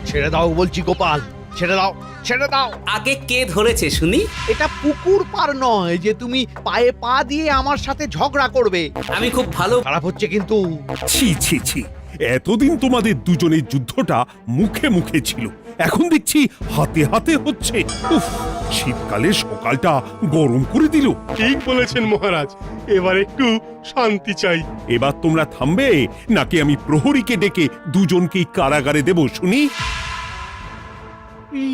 ছেড়ে দাও বলছি গোপাল, ছেড়ে দাও, ছেড়ে দাও। আগে কে ধরেছে শুনি? এটা পুকুর পার নয় যে তুমি পায়ে পা দিয়ে আমার সাথে ঝগড়া করবে। আমি খুব ভালো। খারাপ হচ্ছে কিন্তু। ছি ছি ছি, এতদিন তোমাদের দুজনের যুদ্ধটা মুখে মুখে ছিল, এখন দেখছি হাতে হাতে হচ্ছে। উফ, শীতকালে সকালটা গরম করে দিল। ঠিক বলেছেন মহারাজ, এবার একটু শান্তি চাই। এবার তোমরা থামবে নাকি আমি প্রহরীকে ডেকে দুজনকেই কারাগারে দেব শুনি?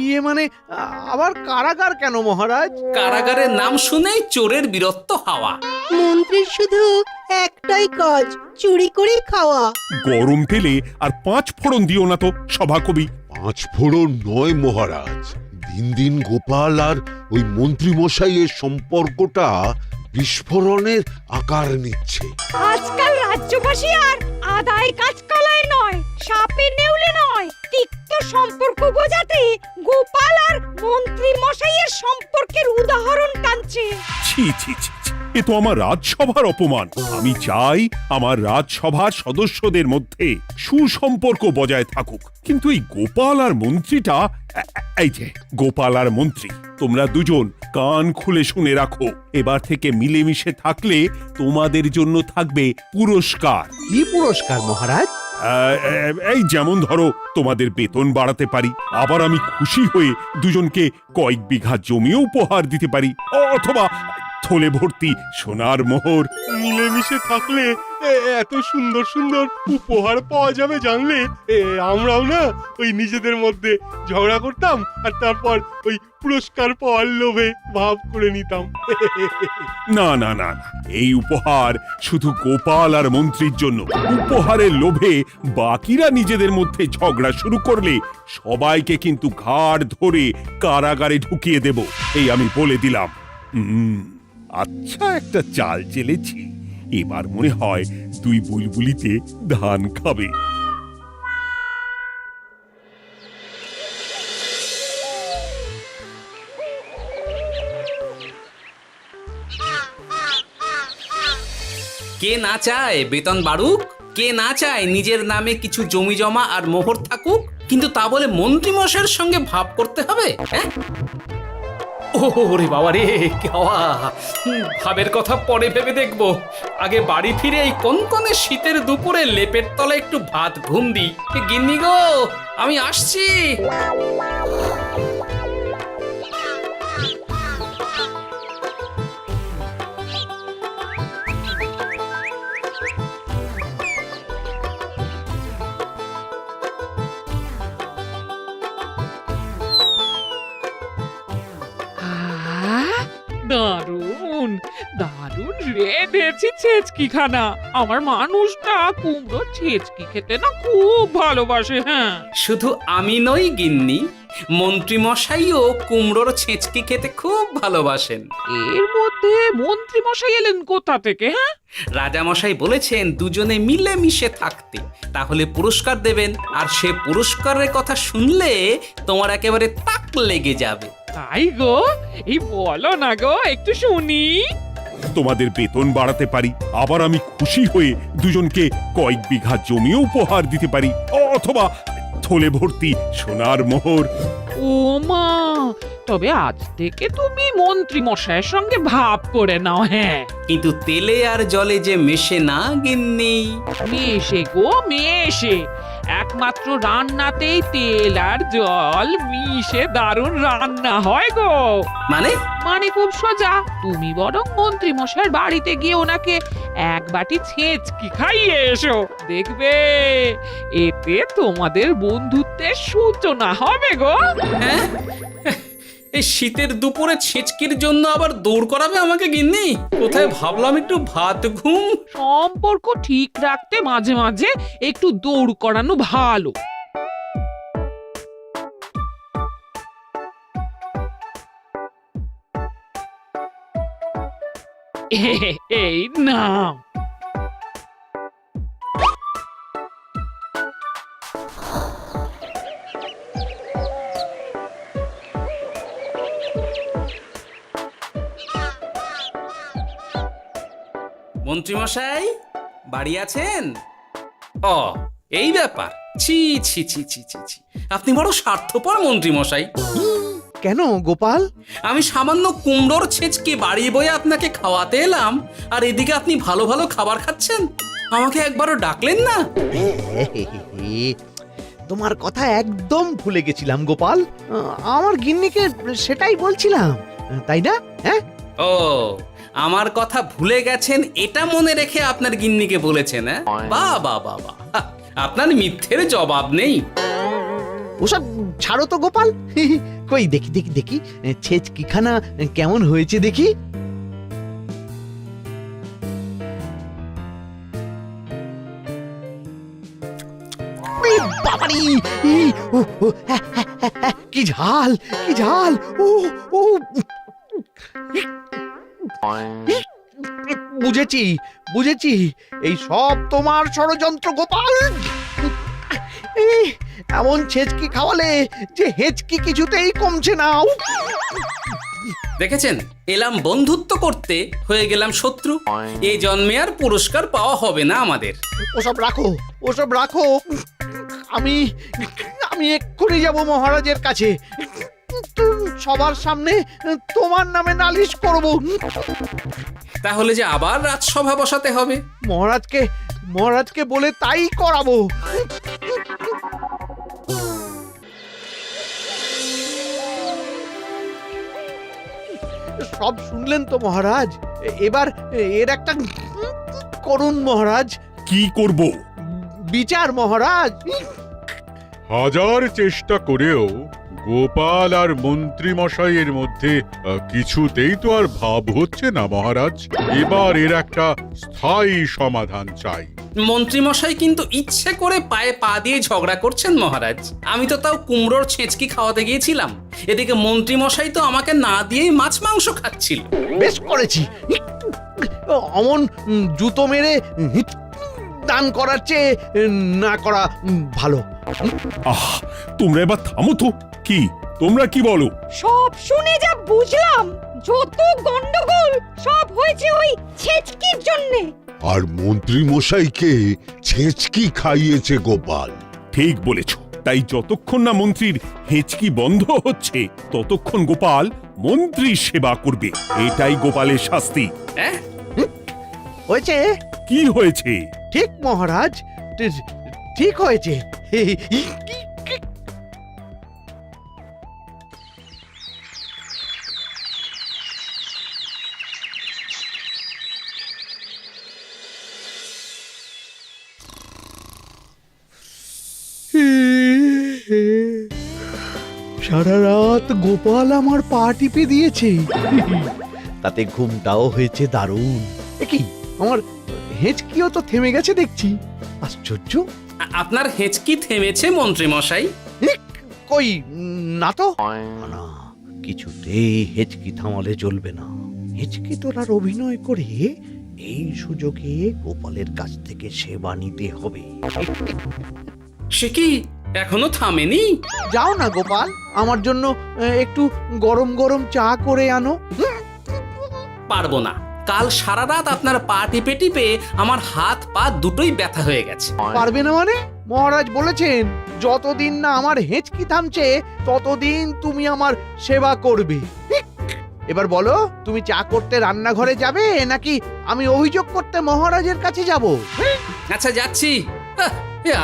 ইয়ে মানে আবার কারাগার কেন মহারাজ? কারাগারের নাম শুনেই চোরের বীরত্ব হাওয়া। মন্ত্রীর শুধু একটাই কাজ, চুরি করে খাওয়া। গরম তেলে আর 5 ফোড়ন দিও না তো সভাকবি। 5 ফোড়ন নয় মহারাজ, দিন দিন গোপাল আর ওই মন্ত্রী মশাইয়ের সম্পর্কটা বিস্ফোরণের আকার নিচ্ছে। আজকাল রাজ্যবাসী আর আদায় কাজকালায় নয়, সাপে নেউলে নয়, তিক্ত সম্পর্ক বোঝাতে গোপাল আর মন্ত্রী মশাইয়ের সম্পর্কের উদাহরণ টানছে। ছি ছি ছি ছি, এ তো আমার রাজসভার অপমান। আমি চাই আমার রাজসভার সদস্যদের মধ্যে সুসম্পর্ক বজায় থাকুক, কিন্তু এই গোপাল আর মন্ত্রীটা, এই যে গোপাল আর মন্ত্রী, তোমরা দুজন কান খুলে শুনে রাখো, এবার থেকে মিলেমিশে থাকলে তোমাদের জন্য থাকবে পুরস্কার। কি পুরস্কার মহারাজ? এই যেমন ধরো, তোমাদের বেতন বাড়াতে পারি, আবার আমি খুশি হয়ে দুজনকে কয়েক বিঘা জমিও উপহার দিতে পারি, অথবা থলে ভর্তি সোনার মোহর। মিলেমিশে থাকলে এত সুন্দর সুন্দর উপহার পাওয়া যাবে জানলে আমরাও না ওই নিজেদের মধ্যে ঝগড়া করতাম আর তারপর ওই পুরস্কার পাওয়ার লোভে ভাব করে নিতাম। না না না না, এই উপহার শুধু গোপাল আর মন্ত্রীর জন্য। উপহারের লোভে বাকিরা নিজেদের মধ্যে ঝগড়া শুরু করলে সবাইকে কিন্তু ঘাড় ধরে কারাগারে ঢুকিয়ে দেব, এই আমি বলে দিলাম। আচ্ছা, একটা চাল চেলেছি, এবার মনে হয় দুই বুলবুলিতে ধান খাবে। কে না চায় বেতন বাড়ুক? কে না চায় নিজের নামে কিছু জমি জমা আর মোহর থাকুক? কিন্তু তা বলে মন্ত্রী মশাইয়ের সঙ্গে ভাব করতে হবে? হ্যাঁ, ওরে বাবা রে, কি হওয়া! ভাবের কথা পরে ভেবে দেখবো, আগে বাড়ি ফিরে এই কনকনে শীতের দুপুরে লেপের তলায় একটু ভাত ঘুম দিই। গিন্নি গো, আমি আসছি। দারুণ দারুণ রেঁধেছি ছেচকি খানা। আমার মানুষটা কুমড়ো ছেচকি খেতে না খুব ভালোবাসে। হ্যাঁ, শুধু আমি নই গিন্নি, মন্ত্রী মশাইও কুমড়োর ছেঁচকি খেতে খুব ভালোবাসেন। এর মধ্যে মন্ত্রী মশাই এলেন কোথা থেকে? হ্যাঁ, রাজা মশাই বলেছেন দুজনে মিলে মিশে থাকতে, তাহলে পুরস্কার দেবেন, আর সে পুরস্কারের কথা শুনলে তোমার একেবারে তাক লেগে যাবে। তাই গো, এই বলো না গো, একটু শুনি। তোমাদের বেতন বাড়াতে পারি, আবার আমি খুশি হয়ে দুজনকে কয়েক বিঘা জমিও উপহার দিতে পারি, অথবা থলে ভর্তি সোনার মোহর। ও মা, তবে আজ থেকে তুমি মন্ত্রী মশাইয়ের সঙ্গে ভাব করে নাও। হ্যাঁ, কিন্তু তেলে আর জলে যে মেশে না গিন্নি। মেশে গো মেশে, একমাত্র রান্নাতেই তেল আর জল মিশে দারুণ রান্না হয় গো। মানে? মানে খুব সোজা, তুমি বরং মন্ত্রী মশাইয়ের বাড়িতে গিয়ে ওনাকে এক বাটি ছেঁচকি খাইয়ে এসো, দেখবে এতে তোমাদের বন্ধুত্বের সূচনা হবে গো। হ্যাঁ, এই শীতের দুপুরে ছেঁচকির জন্য আবার দৌড় করাবে আমাকে গিন্নি? কোথায় ভাবলাম একটু ভাত ঘুম। সম্পর্ক ঠিক রাখতে মাঝে মাঝে একটু দৌড় করানো ভালো। এই নাও। মন্ত্রী মশাই বাড়ি আছেন? ও, এই ব্যাপার। ছি ছি ছি ছি ছি ছি, আপনি বড় স্বার্থপর মন্ত্রী মশাই। কেন গোপাল? আমি সামান্য কুমড়োর ছেঁচকে বাড়ি বয়ে আপনাকে খাওয়াতে এলাম, আর এদিকে আপনি ভালো ভালো খাবার খাচ্ছেন, আমাকে একবারও ডাকলেন না। তোমার কথা একদম ভুলে গেছিলাম গোপাল। আমার গিন্নিকে সেটাই বলছিলাম, তাই না? হ্যাঁ, ও, আমার কথা ভুলে গেছেন এটা মনে রেখে আপনার গিন্নিকে বলেছেন? হ্যাঁ, বাহ বাহ বাহ বাহ, আপনার মিথ্যের জবাব নেই। ওসব ছাড়ো তো গোপাল। কই দেখি দেখি দেখি ছেচকিখানা কেমন হয়েছে দেখি। এ বাবারে! কি ঝাল, কি ঝাল! ও ও বুঝেছি, বুঝেছি, এই সব তোমার ষড়যন্ত্র গোপাল। এই, এমন ছেচকি খাওয়ালে যে হেঁচকি কিছুতেই কমছে না। দেখেছেন, এলাম বন্ধুত্ব করতে, হয়ে গেলাম শত্রু। এই জন্মে আর পুরস্কার পাওয়া হবে না আমাদের। ওসব রাখো, ওসব রাখো। আমি আমি এক্ষুনি যাব মহারাজের কাছে, সবার সামনে তোমার নামে নালিশ করব। তাহলে যে আবার রাজসভা বসাতে হবে। মহারাজকে বলে তাই করাবো। সব শুনলেন তো মহারাজ, এবার এর একটা করুন মহারাজ। কি করব? বিচার মহারাজ। হাজার চেষ্টা করেও গোপাল আর মন্ত্রী মশাইয়ের মধ্যে কিছুতেই তো আর ভাব হচ্ছে না মহারাজ। এবার এর একটা স্থায়ী সমাধান চাই। মন্ত্রী মশাই কিন্তু ইচ্ছে করে পায়ে পা দিয়ে ঝগড়া করছেন মহারাজ। আমি তো তাও কুমড়োর ছেঁচকি খাওয়াতে গিয়েছিলাম, এদিকে মন্ত্রী মশাই তো আমাকে না দিয়েই মাছ মাংস খাচ্ছিল। বেশ করেছি, অমন জুতো মেরে দান করার চেয়ে না করা ভালো। আহ, তোমরা এবার থামো তো। কি তোমরা কি বলো? সব শুনে যা বুঝলাম, যত গন্ডগোল সব হয়েছে ওই ছেচকির জন্যে। আর মন্ত্রী মশাইকে ছেঁচকি খাইয়েছে গোপাল। ঠিক বলেছ। তাই যতক্ষণ না মন্ত্রীর হেঁচকি বন্ধ হচ্ছে ততক্ষণ গোপাল মন্ত্রীর সেবা করবে। এটাই গোপালের শাস্তি। হ্যাঁ, হয়েছে? কি হয়েছে? ঠিক মহারাজ, ঠিক হয়েছে। সারা রাত গোপাল আমার পা টিপে দিয়েছে, তাতে ঘুমটাও হয়েছে দারুণ। কি আমার হেঁচকিও তো থেমে গেছে দেখছি, আশ্চর্য। আপনার হেঁচকি থেমেছে মন্ত্রী মশাই? কই না তো। না, কিছুতেই হেঁচকি থামালে চলবে না। হেঁচকি তোলার অভিনয় করে এই সুযোগে গোপালের কাছ থেকে সেবা নিতে হবে। সে কি এখনো থামেনি? যাও না গোপাল, আমার জন্য একটু গরম গরম চা করে আনো। পারবো না, কাল সারা রাত আপনার পা টিপে টিপে আমার হাত পা দুটোই ব্যথা হয়ে গেছে। পারবে না মানে? মহারাজ বলেছেন যতদিন না আমার হেঁচকি থামছে ততদিন তুমি আমার সেবা করবে। এবার বলো, তুমি চা করতে রান্নাঘরে যাবে নাকি আমি অভিযোগ করতে মহারাজের কাছে যাব? আচ্ছা, যাচ্ছি।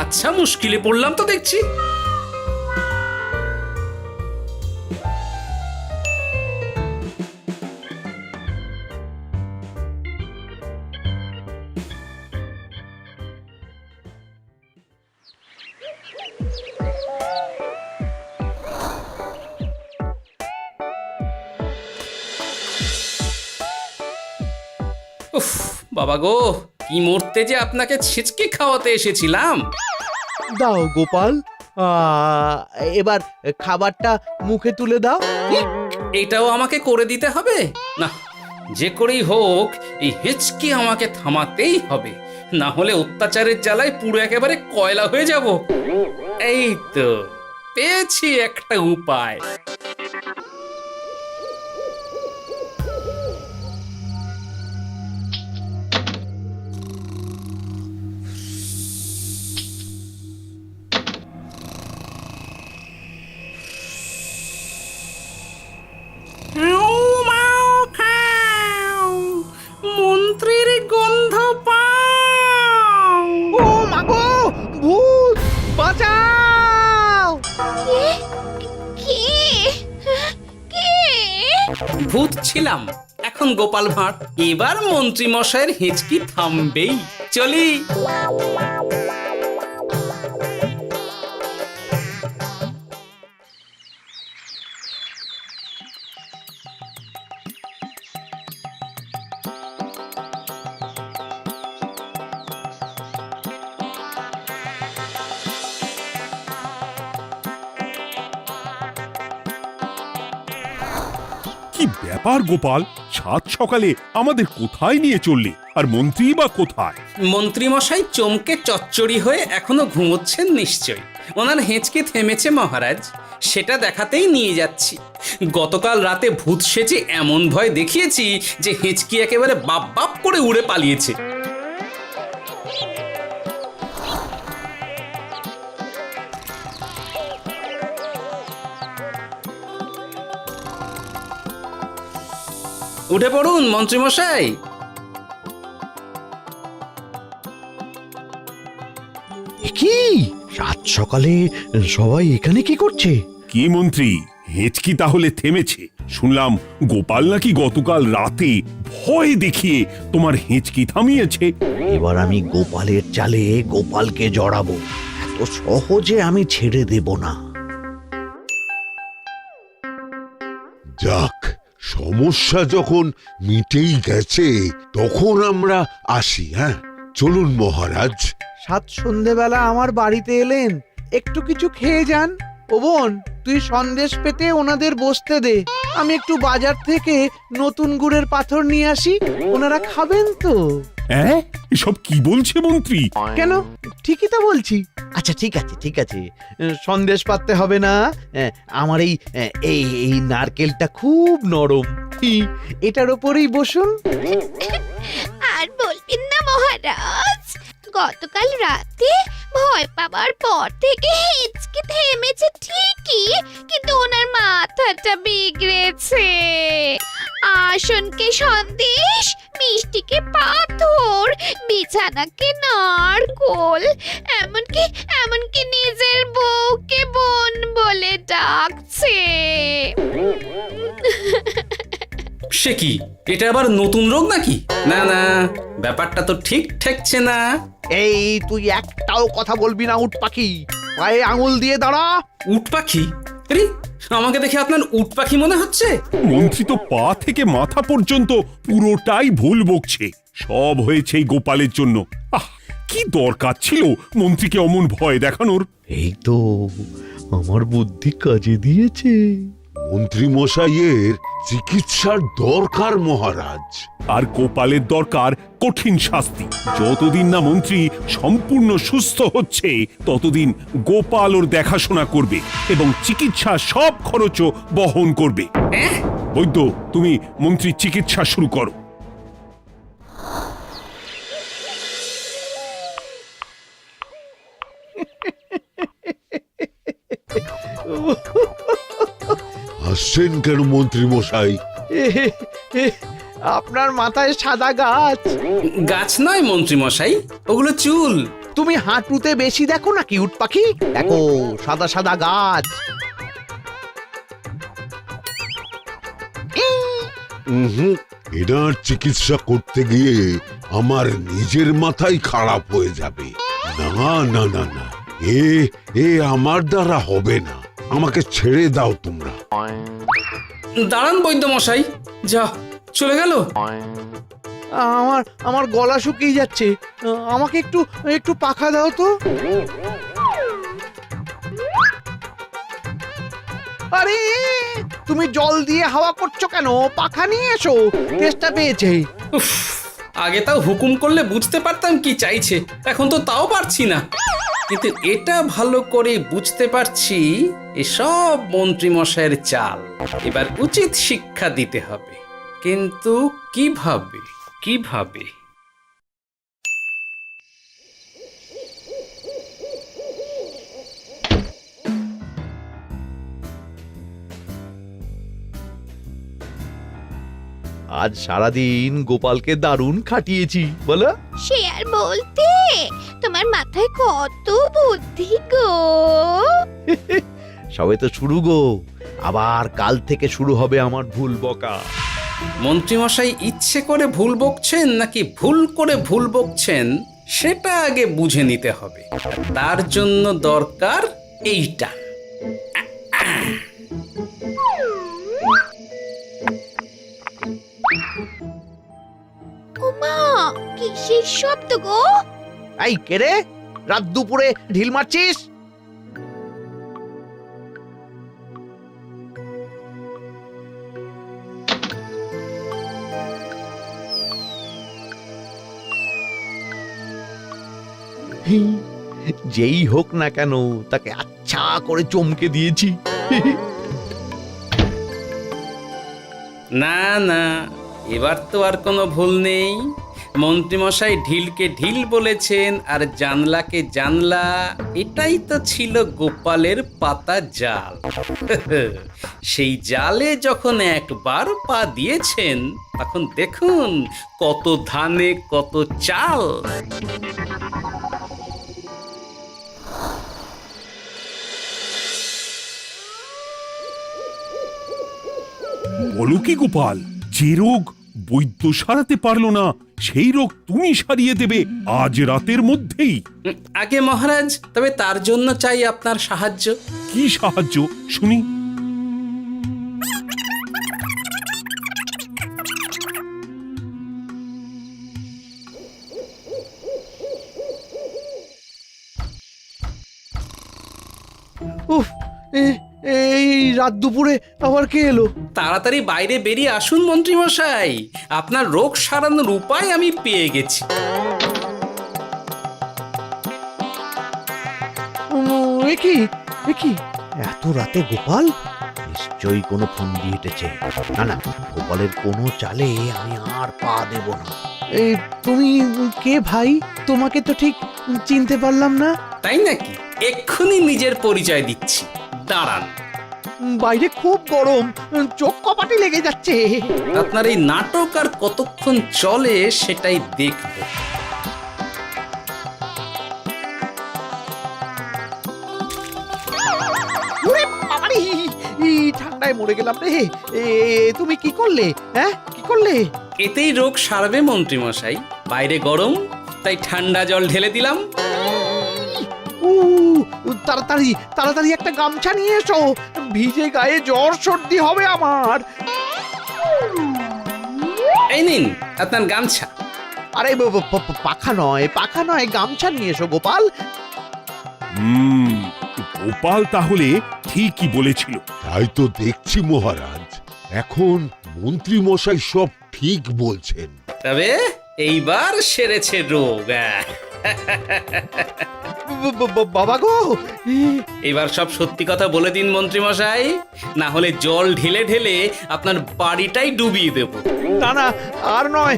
আচ্ছা, মুশকিলে পড়লাম তো দেখছি। উফ বাবা গো, কি মরতে যে আপনাকে ছেচকে খাওয়াতে এসেছিলাম। দাও গোপাল, এবার খাবারটা মুখে তুলে দাও। এটাও আমাকে করে দিতে হবে? না, যে করেই হোক এই হেঁচকি আমাকে থামাতেই হবে, না হলে অত্যাচারের জ্বালায় পুরো একেবারে কয়লা হয়ে যাব। এই তো পেয়েছি একটা উপায়। ভূত ছিলাম, এখন গোপাল ভাঁড়। এবার মন্ত্রী মশাইয়ের হেঁচকি থামবেই। চলি। কি ব্যাপার গোপাল, সাত সকালে আমাদের কোথায় নিয়ে চললে? আর মন্ত্রী বা কোথায়? মন্ত্রী মশাই চমকে চচ্চড়ি হয়ে এখনো ঘুমোচ্ছেন নিশ্চয়। ওনার হেঁচকি থেমেছে মহারাজ, সেটা দেখাতেই নিয়ে যাচ্ছি। গতকাল রাতে ভূত সেজে এমন ভয় দেখিয়েছি যে হেঁচকি একেবারে বাপ বাপ করে উড়ে পালিয়েছে। উঠে পড়ুন মন্ত্রী মশাই। কি সাত সকালে সবাই এখানে কি করছে? কি মন্ত্রী, হেঁচকি তাহলে থেমেছে? শুনলাম গোপাল নাকি গতকাল রাতে ভয় দেখিয়ে তোমার হেঁচকি থামিয়েছে। এবার আমি গোপালের চালে গোপালকে জড়াবো, এত সহজে আমি ছেড়ে দেব না। যাক, সমস্যা যখন মিটেই গেছে তখন আমরা আসি। হ্যাঁ, চলুন মহারাজ। সাত সন্ধেবেলা আমার বাড়িতে এলেন, একটু কিছু খেয়ে যান। ও বোন, তুই সন্দেশ পেতে ওনাদের বসতে দে, আমি একটু বাজার থেকে নতুন গুড়ের পাথর নিয়ে আসি, ওনারা খাবেন তো। হ্যাঁ, এসব কি বলছে মন্ত্রী? কেন, ঠিকই তো বলছি। আচ্ছা ঠিক আছে ঠিক আছে, সন্দেশ পাততে হবে না। আমার এই এই এই নারকেলটা খুব নরম, এটার ওপরেই বসুন। আর বলবেন না মহারাজ, গতকাল রাতে ভয় পাবার পর থেকে হেঁচকি থেমেছে ঠিকই, কিন্তু ওনার মাথাটা বিগড়েছে। আসনকে সন্দেশ, মিষ্টিকে পাথর, বিছানাকে নারকোল, এমনকি নিজের বউকে বোন বলে ডাকছে। সে কি, এটা আবার নতুন রোগ নাকি? না না, ব্যাপারটা তো ঠিক ঠেকছে না। এই তুই একটাও কথা বলবি না উট পাখি, পায়ে আঙুল দিয়ে দাঁড়া। উট পাখি? আরে, আমাকে দেখে আপনার উট পাখি মনে হচ্ছে? মন্ত্রী তো পা থেকে মাথা পর্যন্ত পুরোটাই ভুল বকছে। সব হয়েছে এই গোপালের জন্য। আহ, কি দরকার ছিল মন্ত্রীকে অমন ভয় দেখানোর? এই তো আমার বুদ্ধি কাজে দিয়েছে। মন্ত্রী মশাইয়ের চিকিৎসার দরকার মহারাজ। আর গোপালের দরকার কঠিন শাস্তি। যতদিন না মন্ত্রী সম্পূর্ণ সুস্থ হচ্ছে ততদিন গোপাল ওর দেখাশোনা করবে এবং চিকিৎসা সব খরচও বহন করবে। বৈদ্য, তুমি মন্ত্রীর চিকিৎসা শুরু করো। হাসছেন কেন মন্ত্রী মশাই? আপনার মাথায় সাদা গাছ। গাছ নয় মন্ত্রী মশাই, ওগুলো চুল। তুমি হাঁটুতে বেশি দেখো নাকি উট পাখি? দেখো সাদা সাদা গাছ। এনার চিকিৎসা করতে গিয়ে আমার নিজের মাথাই খারাপ হয়ে যাবে। না না না না, এ আমার দ্বারা হবে না। আমাকে ছেড়ে দাও তোমরা। দাঁড়ান বৈদ্য মশাই, যা চলে গেল। আমার গলা শুকিয়ে যাচ্ছে, আমাকে একটু একটু পাখা দাও তো। আরে তুমি জল দিয়ে হাওয়া করছো কেন? পাখা নিয়ে এসো, তেষ্টা পেয়েছে। উফ, আগে তাও হুকুম করলে বুঝতে পারতাম কি চাইছে, এখন তো তাও পারছি না। কিন্তু এটা ভালো করে বুঝতে পারছি এসব মন্ত্রী মশাইয়ের চাল। এবার উচিত শিক্ষা দিতে হবে, কিন্তু কিভাবে? আজ সারাদিন গোপালকে দারুণ খাটিয়েছি, বলো। সে আর বলতে, তোমার মাথায় কত বুদ্ধি গো। সবে তো শুরু গো, আবার কাল থেকে শুরু হবে আমার ভুল বকা। মন্ত্রীমশাই ইচ্ছে করে ভুল বকছেন নাকি ভুল করে ভুল বকছেন সেটা আগে বুঝে নিতে হবে। তার জন্য দরকার এইটা। ওমা কিসের শব্দ গো? এই কে রে, রাত দুপুরে ঢিল মারছিস? যেই হোক না কেন তাকে আচ্ছা করে চমকে দিয়েছি। না না, এবার তো আর কোনো ভুল নেই। মন্ত্রীমশাই ঢিলকে ঢিল বলেছেন আর জানলাকে জানলা, এটাই তো ছিল গোপালের পাতা জাল। সেই জালে যখন একবার পা দিয়েছেন তখন দেখুন কত ধানে কত চাল। বলো কি গোপাল, যে রোগ বৈদ্য সারাতে পারলো না সেই রোগ তুমি সারিয়ে দেবে আজ রাতের মধ্যেই? আগে মহারাজ, তবে তার জন্য চাই আপনার সাহায্য। কি সাহায্য শুনি? উফ, এই রাত দুপুরে আবার কে এলো? তাড়াতাড়ি বাইরে বেরিয়ে আসুন মন্ত্রীমশাই, আপনার রোগ সারানোর উপায় আমি পেয়ে গেছি। একি একি এত রাতে গোপাল নিশ্চয়ই কোনো ফন্দি হেঁটেছে। না না, গোপালের কোনো চালে আমি আর পা দেব না। তুমি কে ভাই? তোমাকে তো ঠিক চিনতে পারলাম না। তাই নাকি? এক্ষুনি নিজের পরিচয় দিচ্ছি, দাঁড়ান। বাইরে খুব গরম, চোখ কপাটি লেগে যাচ্ছে। আপনার এই নাটক আর কতক্ষণ চলে সেটাই দেখব। ওরে বাবারে, এই ঠান্ডায় মরে গেলাম রে। তুমি কি করলে? হ্যাঁ, কি করলে? এতেই রোগ সারবে মন্ত্রীমশাই। বাইরে গরম, তাই ঠান্ডা জল ঢেলে দিলাম। তাড়াতাড়ি তাড়াতাড়ি একটা গামছা নিয়ে এসো, ভিজে গায়ে জ্বর সর্দি হবে আমার। এই নিন আপনার গামছা। আরে পাখা নয়, পাখা নয়, গামছা নিয়ে এসো গোপাল। গোপাল তাহলে ঠিকই বলেছিল। তাই তো দেখছি মহারাজ, এখন মন্ত্রী মশাই সব ঠিক বলছেন। তবে এইবার সেরেছে রোগ। বাবা গো, এবার সব সত্যি কথা বলে দিন মন্ত্রীমশাই, না হলে জল ঢেলে ঢেলে আপনার বাড়িটাই ডুবিয়ে দেব। না না, আর নয়,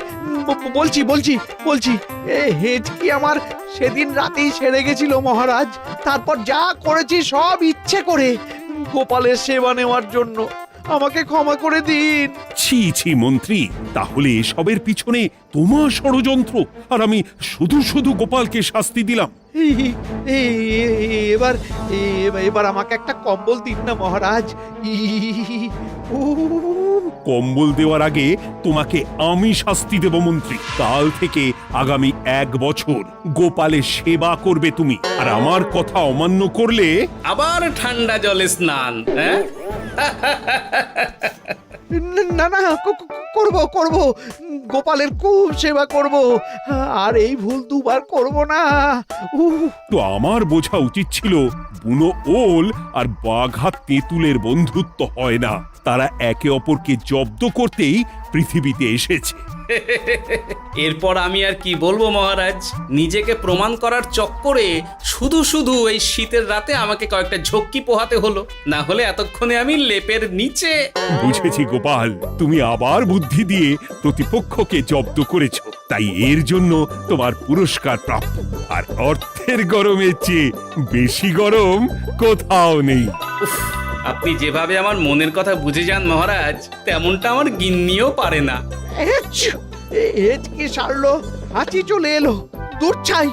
বলছি বলছি বলছি, হেঁচকি আমার সেদিন রাতেই সেরে গেছিল মহারাজ। তারপর যা করেছি সব ইচ্ছে করে, গোপালের সেবা নেওয়ার জন্য। আমাকে ক্ষমা করে দিন। ছি ছি মন্ত্রী, তাহলে এসবের পিছনে তোমার ষড়যন্ত্র, আর আমি শুধু শুধু গোপালকে শাস্তি দিলাম। এবার এবার আমাকে একটা কম্বল দিন না মহারাজ। কম্বল দেওয়ার আগে তোমাকে আমি শাস্তি দেব মন্ত্রী। কাল থেকে আগামী 1 বছর গোপালের সেবা করবে তুমি, আর আমার কথা অমান্য করলে আবার ঠান্ডা জলে স্নান। হ্যাঁ, না না, করব করব, গোপালের খুব সেবা করব, আর এই ভুল দুবার করব না। তো আমার বোঝা উচিত ছিল বুনো ওল আর বাঘা তেঁতুলের বন্ধুত্ব হয় না, তারা একে অপরকে জব্দ করতেই পৃথিবীতে এসেছে। এরপর আমি আর কি বলবো মহারাজ, নিজেকে প্রমাণ করার চক্করে শুধু শুধু এই শীতের রাতে আমাকে কয়েকটা ঝক্কি পোহাতে হলো, না হলে এতক্ষণে আমি লেপের নিচে। বুঝেছি গোপাল, তুমি আবার বুদ্ধি দিয়ে প্রতিপক্ষকে জব্দ করেছো, তাই এর জন্য তোমার পুরস্কার প্রাপ্ত। আর অর্থের গরমের চেয়ে বেশি গরম কোথাও নেই। উফ, আপনি যেভাবে আমার মনের কথা বুঝে যান মহারাজ, তেমনটা আমার গিন্নিও পারে না। কি সারলো, হাঁচি চলে এলো, দূর চাই।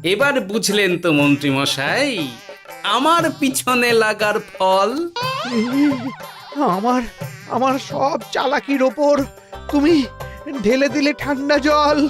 এবার বুঝলেন তো মন্ত্রী মশাই আমার পিছনে লাগার ফল। আমার আমার সব চালাকির ওপর তুমি ঢেলে দিলে ঠান্ডা জল।